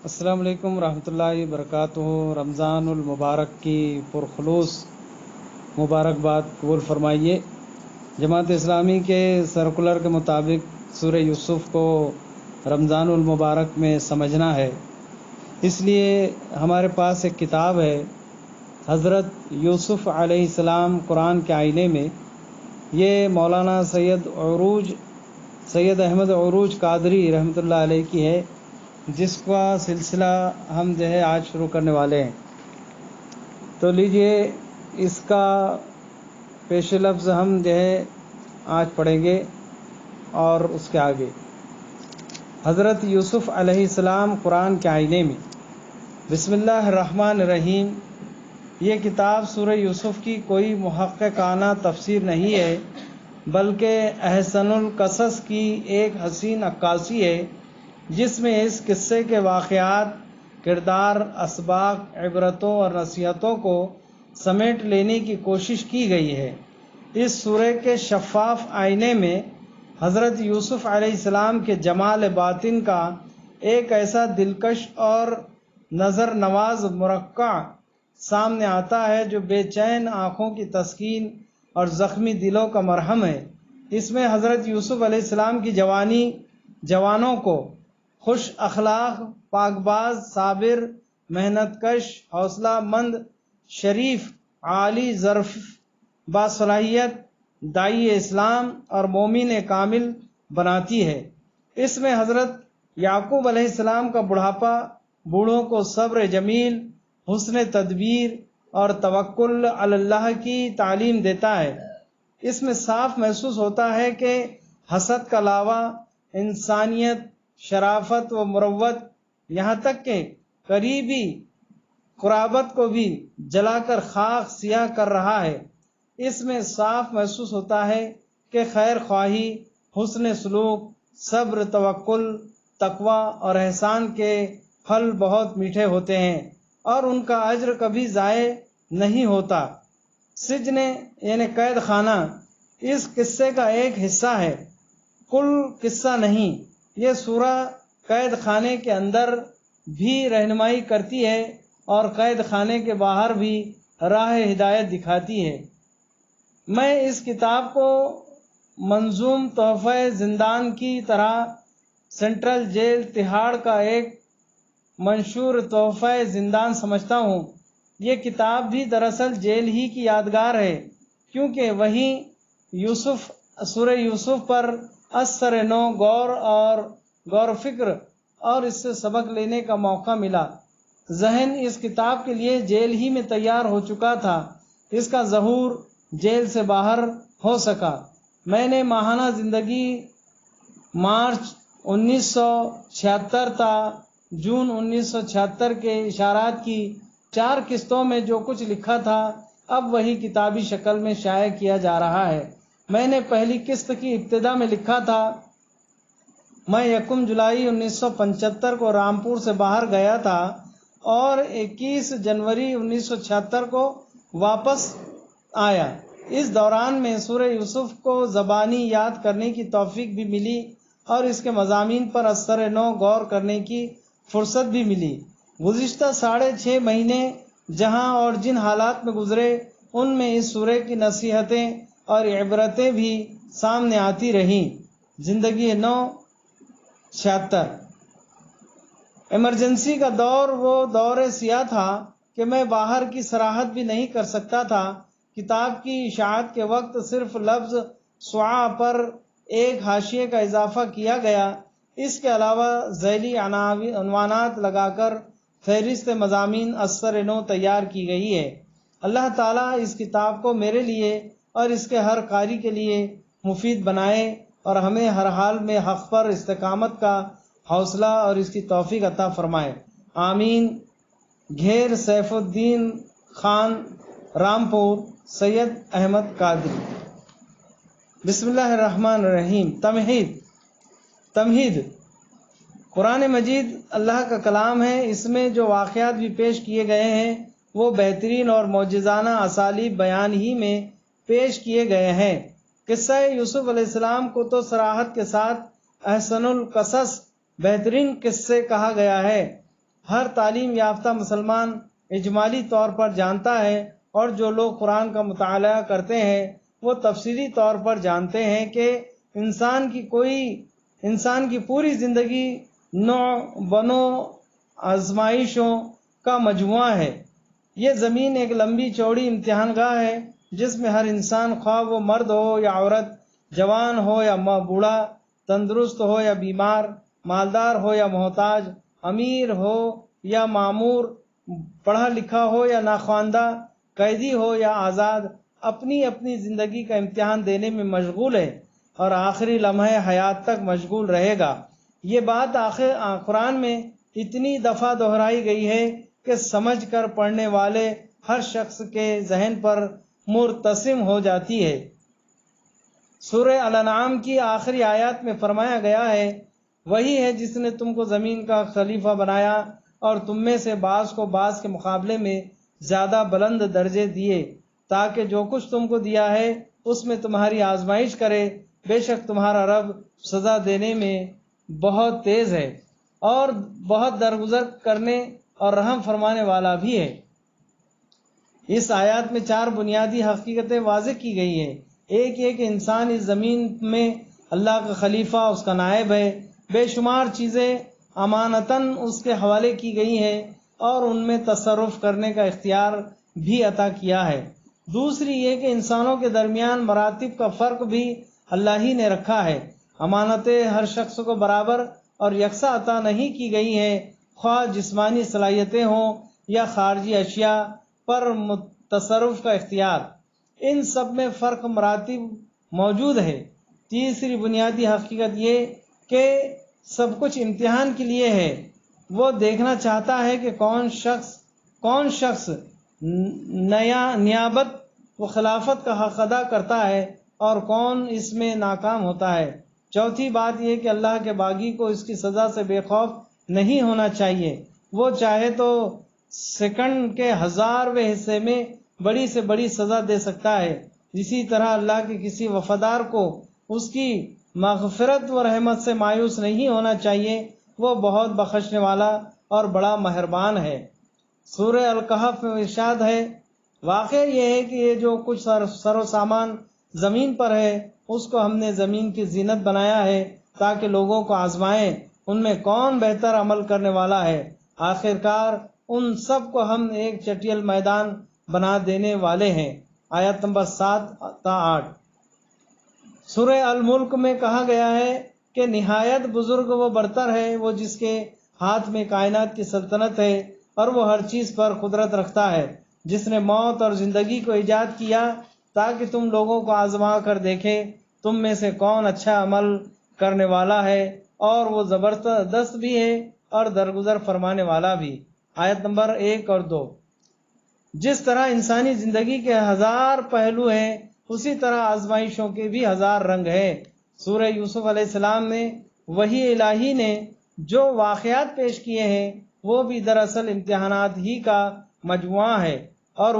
السلام علیکم ورحمۃ اللہ وبرکاتہ۔ رمضان المبارک کی پرخلوص مبارکباد قبول فرمائیے۔ جماعت اسلامی کے سرکولر کے مطابق سورہ یوسف کو رمضان المبارک میں سمجھنا ہے، اس لیے ہمارے پاس ایک کتاب ہے حضرت یوسف علیہ السلام قرآن کے آئینے میں۔ یہ مولانا سید احمد عروج قادری رحمۃ اللہ علیہ کی ہے، جس کا سلسلہ ہم آج شروع کرنے والے ہیں۔ تو لیجئے اس کا پیش لفظ ہم آج پڑھیں گے اور اس کے آگے۔ حضرت یوسف علیہ السلام قرآن کے آئینے میں۔ بسم اللہ الرحمن الرحیم۔ یہ کتاب سورہ یوسف کی کوئی محققانہ تفسیر نہیں ہے، بلکہ احسن القصص کی ایک حسین عکاسی ہے، جس میں اس قصے کے واقعات، کردار، اسباق، عبرتوں اور نصیحتوں کو سمیٹ لینے کی کوشش کی گئی ہے۔ اس سورہ کے شفاف آئینے میں حضرت یوسف علیہ السلام کے جمال باطن کا ایک ایسا دلکش اور نظر نواز مرقع سامنے آتا ہے جو بے چین آنکھوں کی تسکین اور زخمی دلوں کا مرہم ہے۔ اس میں حضرت یوسف علیہ السلام کی جوانوں کو خوش اخلاق، پاک باز، صابر، محنت کش، حوصلہ مند، شریف، عالی ظرف، باصلاحیت، داعی اسلام اور مومن کامل بناتی ہے۔ اس میں حضرت یعقوب علیہ السلام کا بڑھاپا بوڑھوں کو صبر جمیل، حسن تدبیر اور توکل علی اللہ کی تعلیم دیتا ہے۔ اس میں صاف محسوس ہوتا ہے کہ حسد کا لاوا انسانیت، شرافت و مروت، یہاں تک کہ قریبی قرابت کو بھی جلا کر خاک سیاہ کر رہا ہے۔ اس میں صاف محسوس ہوتا ہے کہ خیر خواہی، حسن سلوک، صبر، توکل، تقوی اور احسان کے پھل بہت میٹھے ہوتے ہیں اور ان کا اجر کبھی ضائع نہیں ہوتا۔ سجن یعنی قید خانہ اس قصے کا ایک حصہ ہے، کل قصہ نہیں۔ یہ سورہ قید خانے کے اندر بھی رہنمائی کرتی ہے اور قید خانے کے باہر بھی راہ ہدایت دکھاتی ہے۔ میں اس کتاب کو منظوم تحفہ زندان کی طرح سینٹرل جیل تہاڑ کا ایک منشور تحفہ زندان سمجھتا ہوں۔ یہ کتاب بھی دراصل جیل ہی کی یادگار ہے، کیونکہ وہیں سورہ یوسف پر اثر نو غور و فکر اور اس سے سبق لینے کا موقع ملا۔ ذہن اس کتاب کے لیے جیل ہی میں تیار ہو چکا تھا، اس کا ظہور جیل سے باہر ہو سکا۔ میں نے ماہانہ زندگی مارچ 1976 تا جون 1976 کے اشارات کی 4 قسطوں میں جو کچھ لکھا تھا، اب وہی کتابی شکل میں شائع کیا جا رہا ہے۔ میں نے پہلی قسط کی ابتدا میں لکھا تھا، میں 1 جولائی 1975 کو رامپور سے باہر گیا تھا اور 21 جنوری 1976 کو واپس آیا۔ اس دوران میں سورہ یوسف کو زبانی یاد کرنے کی توفیق بھی ملی اور اس کے مضامین پر اثر نو غور کرنے کی فرصت بھی ملی۔ گزشتہ 6.5 مہینے جہاں اور جن حالات میں گزرے، ان میں اس سورہ کی نصیحتیں اور عبرتیں بھی سامنے آتی رہیں۔ زندگی نو 76۔ ایمرجنسی کا دور وہ دور سیاہ تھا کہ میں باہر کی سراحت بھی نہیں کر سکتا تھا۔ کتاب کی اشاعت کے وقت صرف لفظ سعا پر ایک حاشیے کا اضافہ کیا گیا۔ اس کے علاوہ ذیلی عنوانات لگا کر فہرست مضامین اثر نو تیار کی گئی ہے۔ اللہ تعالیٰ اس کتاب کو میرے لیے اور اس کے ہر قاری کے لیے مفید بنائے اور ہمیں ہر حال میں حق پر استقامت کا حوصلہ اور اس کی توفیق عطا فرمائے، آمین۔ گھیر سیف الدین خان، رامپور، سید احمد قادری۔ بسم اللہ الرحمن الرحیم۔ تمہید۔ قرآن مجید اللہ کا کلام ہے۔ اس میں جو واقعات بھی پیش کیے گئے ہیں وہ بہترین اور معجزانہ اسالیب بیان ہی میں پیش کیے گئے ہیں۔ قصہ یوسف علیہ السلام کو تو صراحت کے ساتھ احسن القصص، بہترین قصے کہا گیا ہے۔ ہر تعلیم یافتہ مسلمان اجمالی طور پر جانتا ہے، اور جو لوگ قرآن کا مطالعہ کرتے ہیں وہ تفصیلی طور پر جانتے ہیں کہ انسان کی پوری زندگی نوع بنو آزمائشوں کا مجموعہ ہے۔ یہ زمین ایک لمبی چوڑی امتحان گاہ ہے جس میں ہر انسان، خواہ وہ مرد ہو یا عورت، جوان ہو یا بوڑھا، تندرست ہو یا بیمار، مالدار ہو یا محتاج، امیر ہو یا معمور، پڑھا لکھا ہو یا ناخواندہ، قیدی ہو یا آزاد، اپنی اپنی زندگی کا امتحان دینے میں مشغول ہے اور آخری لمحے حیات تک مشغول رہے گا۔ یہ بات قرآن میں اتنی دفعہ دہرائی گئی ہے کہ سمجھ کر پڑھنے والے ہر شخص کے ذہن پر مرتسم ہو جاتی ہے۔ سورہ الانعام کی آخری آیات میں فرمایا گیا ہے، وہی ہے جس نے تم کو زمین کا خلیفہ بنایا اور تم میں سے بعض کو بعض کے مقابلے میں زیادہ بلند درجے دیے تاکہ جو کچھ تم کو دیا ہے اس میں تمہاری آزمائش کرے۔ بے شک تمہارا رب سزا دینے میں بہت تیز ہے اور بہت درگزر کرنے اور رحم فرمانے والا بھی ہے۔ اس آیات میں 4 بنیادی حقیقتیں واضح کی گئی ہیں۔ ایک یہ کہ انسان اس زمین میں اللہ کا خلیفہ، اس کا نائب ہے۔ بے شمار چیزیں امانتاً اس کے حوالے کی گئی ہیں اور ان میں تصرف کرنے کا اختیار بھی عطا کیا ہے۔ دوسری یہ کہ انسانوں کے درمیان مراتب کا فرق بھی اللہ ہی نے رکھا ہے۔ امانتیں ہر شخص کو برابر اور یکساں عطا نہیں کی گئی ہیں، خواہ جسمانی صلاحیتیں ہوں یا خارجی اشیاء پر تصرف کا اختیار، ان سب میں فرق مراتب موجود ہے۔ تیسری بنیادی حقیقت یہ کہ سب کچھ امتحان کے لیے ہے۔ وہ دیکھنا چاہتا ہے کہ کون شخص نیابت و خلافت کا حق ادا کرتا ہے اور کون اس میں ناکام ہوتا ہے۔ چوتھی بات یہ کہ اللہ کے باغی کو اس کی سزا سے بے خوف نہیں ہونا چاہیے۔ وہ چاہے تو سیکنڈ کے 1000ویں حصے میں بڑی سے بڑی سزا دے سکتا ہے۔ اسی طرح اللہ کے کسی وفادار کو اس کی مغفرت و رحمت سے مایوس نہیں ہونا چاہیے، وہ بہت بخشنے والا اور بڑا مہربان ہے۔ سورہ الکہف میں ارشاد ہے، واقعہ یہ ہے کہ یہ جو کچھ سر و سامان زمین پر ہے اس کو ہم نے زمین کی زینت بنایا ہے تاکہ لوگوں کو آزمائیں ان میں کون بہتر عمل کرنے والا ہے۔ آخرکار ان سب کو ہم ایک چٹیل میدان بنا دینے والے ہیں۔ آیت نمبر 7 تا 8۔ سورہ الملک میں کہا گیا ہے کہ نہایت بزرگ و برتر ہے وہ جس کے ہاتھ میں کائنات کی سلطنت ہے اور وہ ہر چیز پر قدرت رکھتا ہے، جس نے موت اور زندگی کو ایجاد کیا تاکہ تم لوگوں کو آزما کر دیکھے تم میں سے کون اچھا عمل کرنے والا ہے، اور وہ زبردست بھی ہے اور درگزر فرمانے والا بھی۔ آیت نمبر 1 اور 2۔ جس طرح انسانی زندگی کے 1000 پہلو ہیں اسی طرح آزمائشوں کے بھی 1000 رنگ ہیں۔ سورہ یوسف علیہ السلام میں وحی الہی نے جو واقعات پیش کیے ہیں وہ بھی دراصل امتحانات ہی کا مجموعہ ہے، اور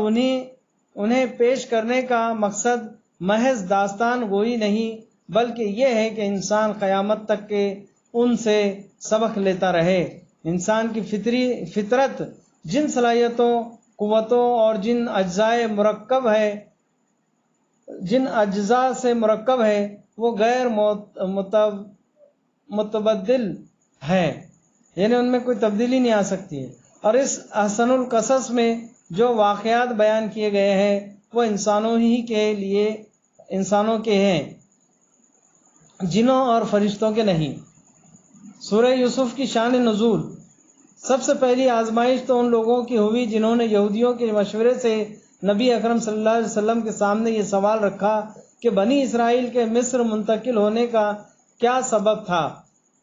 انہیں پیش کرنے کا مقصد محض داستان گوئی نہیں بلکہ یہ ہے کہ انسان قیامت تک کے ان سے سبق لیتا رہے۔ انسان کی فطرت جن صلاحیتوں، قوتوں اور جن اجزاء سے مرکب ہے وہ غیر متبدل ہے، یعنی ان میں کوئی تبدیلی نہیں آ سکتی ہے۔ اور اس احسن القصص میں جو واقعات بیان کیے گئے ہیں وہ انسانوں کے ہیں، جنوں اور فرشتوں کے نہیں۔ سورہ یوسف کی شان نزول۔ سب سے پہلی آزمائش تو ان لوگوں کی ہوئی جنہوں نے یہودیوں کے مشورے سے نبی اکرم صلی اللہ علیہ وسلم کے سامنے یہ سوال رکھا کہ بنی اسرائیل کے مصر منتقل ہونے کا کیا سبب تھا،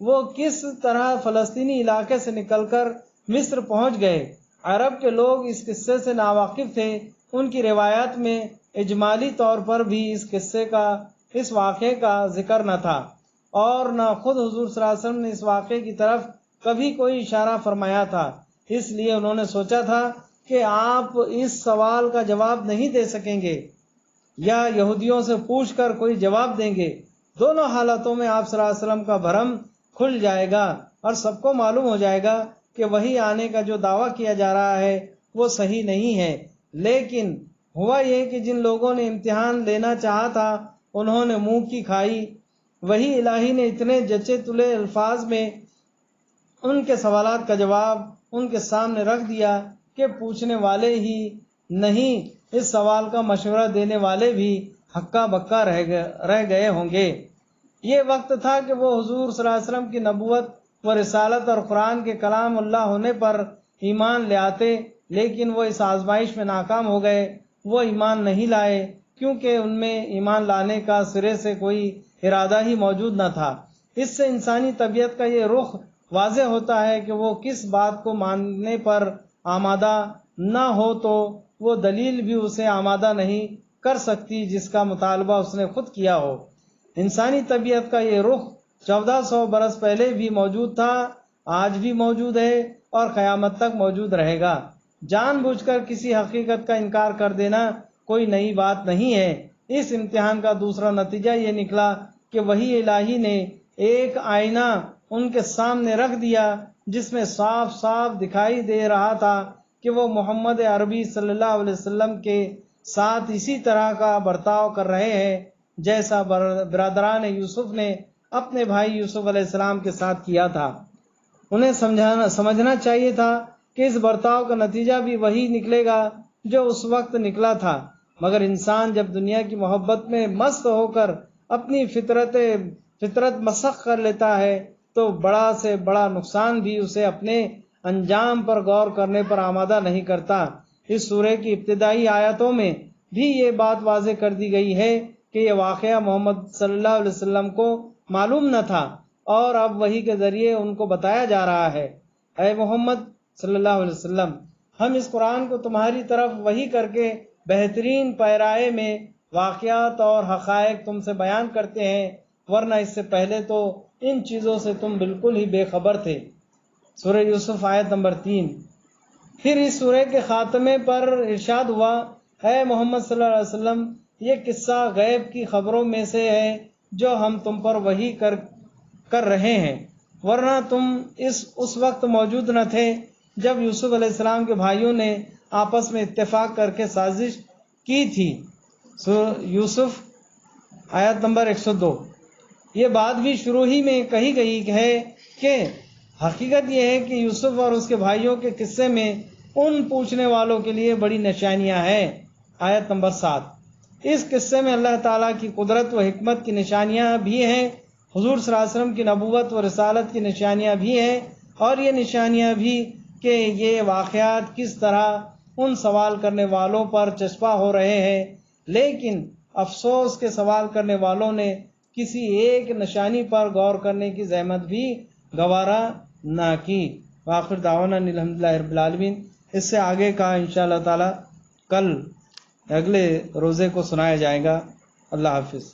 وہ کس طرح فلسطینی علاقے سے نکل کر مصر پہنچ گئے۔ عرب کے لوگ اس قصے سے ناواقف تھے، ان کی روایات میں اجمالی طور پر بھی اس واقعے کا ذکر نہ تھا، اور نہ خود حضور صلی اللہ علیہ وسلم نے اس واقعے کی طرف کبھی کوئی اشارہ فرمایا تھا۔ اس لیے انہوں نے سوچا تھا کہ آپ اس سوال کا جواب نہیں دے سکیں گے یا یہودیوں سے پوچھ کر کوئی جواب دیں گے۔ دونوں حالتوں میں آپ صلی اللہ علیہ وسلم کا بھرم کھل جائے گا اور سب کو معلوم ہو جائے گا کہ وہی آنے کا جو دعویٰ کیا جا رہا ہے وہ صحیح نہیں ہے، لیکن ہوا یہ کہ جن لوگوں نے امتحان لینا چاہا تھا انہوں نے منہ کی کھائی۔ وہی الہی نے اتنے جچے تلے الفاظ میں ان کے سوالات کا جواب ان کے سامنے رکھ دیا کہ پوچھنے والے ہی نہیں، اس سوال کا مشورہ دینے والے بھی ہکا بکا رہ گئے ہوں گے۔ یہ وقت تھا کہ وہ حضور صلی اللہ علیہ وسلم کی نبوت و رسالت اور قرآن کے کلام اللہ ہونے پر ایمان لے آتے، لیکن وہ اس آزمائش میں ناکام ہو گئے۔ وہ ایمان نہیں لائے کیونکہ ان میں ایمان لانے کا سرے سے کوئی ارادہ ہی موجود نہ تھا۔ اس سے انسانی طبیعت کا یہ رخ واضح ہوتا ہے کہ وہ کس بات کو ماننے پر آمادہ نہ ہو تو وہ دلیل بھی اسے آمادہ نہیں کر سکتی جس کا مطالبہ اس نے خود کیا ہو۔ انسانی طبیعت کا یہ رخ 1400 برس پہلے بھی موجود تھا، آج بھی موجود ہے اور قیامت تک موجود رہے گا۔ جان بوجھ کر کسی حقیقت کا انکار کر دینا کوئی نئی بات نہیں ہے۔ اس امتحان کا دوسرا نتیجہ یہ نکلا کہ وہی الہی نے ایک آئینہ ان کے سامنے رکھ دیا جس میں صاف صاف دکھائی دے رہا تھا کہ وہ محمد عربی صلی اللہ علیہ وسلم کے ساتھ اسی طرح کا برتاؤ کر رہے ہیں جیسا برادران یوسف نے اپنے بھائی یوسف علیہ السلام کے ساتھ کیا تھا۔ انہیں سمجھنا چاہیے تھا کہ اس برتاؤ کا نتیجہ بھی وہی نکلے گا جو اس وقت نکلا تھا، مگر انسان جب دنیا کی محبت میں مست ہو کر اپنی فطرت مسخ کر لیتا ہے تو بڑا سے بڑا نقصان بھی اسے اپنے انجام پر غور کرنے پر آمادہ نہیں کرتا۔ اس سورہ کی ابتدائی آیاتوں میں بھی یہ بات واضح کر دی گئی ہے کہ یہ واقعہ محمد صلی اللہ علیہ وسلم کو معلوم نہ تھا اور اب وحی کے ذریعے ان کو بتایا جا رہا ہے۔ اے محمد صلی اللہ علیہ وسلم، ہم اس قرآن کو تمہاری طرف وحی کر کے بہترین پیرائے میں واقعات اور حقائق تم سے بیان کرتے ہیں، ورنہ اس سے پہلے تو ان چیزوں سے تم بالکل ہی بے خبر تھے۔ سورہ یوسف آیت نمبر 3۔ پھر اس سورہ کے خاتمے پر ارشاد ہوا، اے محمد صلی اللہ علیہ وسلم، یہ قصہ غیب کی خبروں میں سے ہے جو ہم تم پر وحی کر رہے ہیں، ورنہ تم اس وقت موجود نہ تھے جب یوسف علیہ السلام کے بھائیوں نے آپس میں اتفاق کر کے سازش کی تھی۔ یوسف آیت نمبر 102۔ یہ بات بھی شروع ہی میں کہی گئی ہے کہ حقیقت یہ ہے کہ یوسف اور اس کے بھائیوں کے قصے میں ان پوچھنے والوں کے لیے بڑی نشانیاں ہیں۔ آیت نمبر 7۔ اس قصے میں اللہ تعالیٰ کی قدرت و حکمت کی نشانیاں بھی ہیں، حضور صلی اللہ علیہ وسلم کی نبوت و رسالت کی نشانیاں بھی ہیں، اور یہ نشانیاں بھی کہ یہ واقعات کس طرح ان سوال کرنے والوں پر چسپاں ہو رہے ہیں، لیکن افسوس کے سوال کرنے والوں نے کسی ایک نشانی پر غور کرنے کی زحمت بھی گوارا نہ کی۔ وآخر دعوانا الحمدللہ رب العالمین۔ اس سے آگے کا انشاءاللہ تعالی کل اگلے روزے کو سنایا جائے گا۔ اللہ حافظ۔